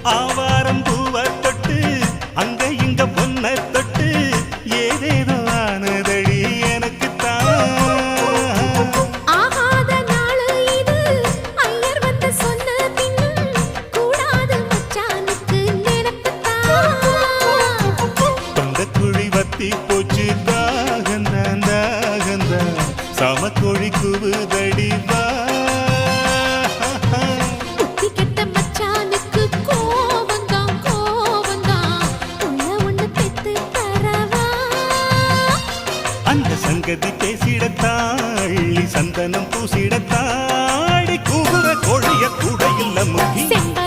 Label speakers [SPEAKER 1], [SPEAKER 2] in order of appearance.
[SPEAKER 1] ஆவாரம் பூவை தொட்டு அங்க இங்க பொன்ன தொட்டு ஏதேதோ ஆனதடி எனக்கு
[SPEAKER 2] ஆகாத நாளு இது ஐயர் வந்து சொன்ன பின்னும் கூடாது மச்சானுக்கு நினைப்புத்தான்
[SPEAKER 1] தொண்டக்குழி வத்தி போச்சு தாகந்தான் தாகந்தான் சமக்கொழி குவுதடி வா
[SPEAKER 2] புத்தி கெட்ட மச்சானுக்கு கோவந்தான் கோவந்தான் உள்ள ஒண்ணு பெத்து தரவா
[SPEAKER 1] அந்த சங்கதி பேசிடத்தாள்ளி சந்தனம் பூசிடத்தாடி கூவுற கோழிய கூட இல்ல முகி
[SPEAKER 2] செம்ப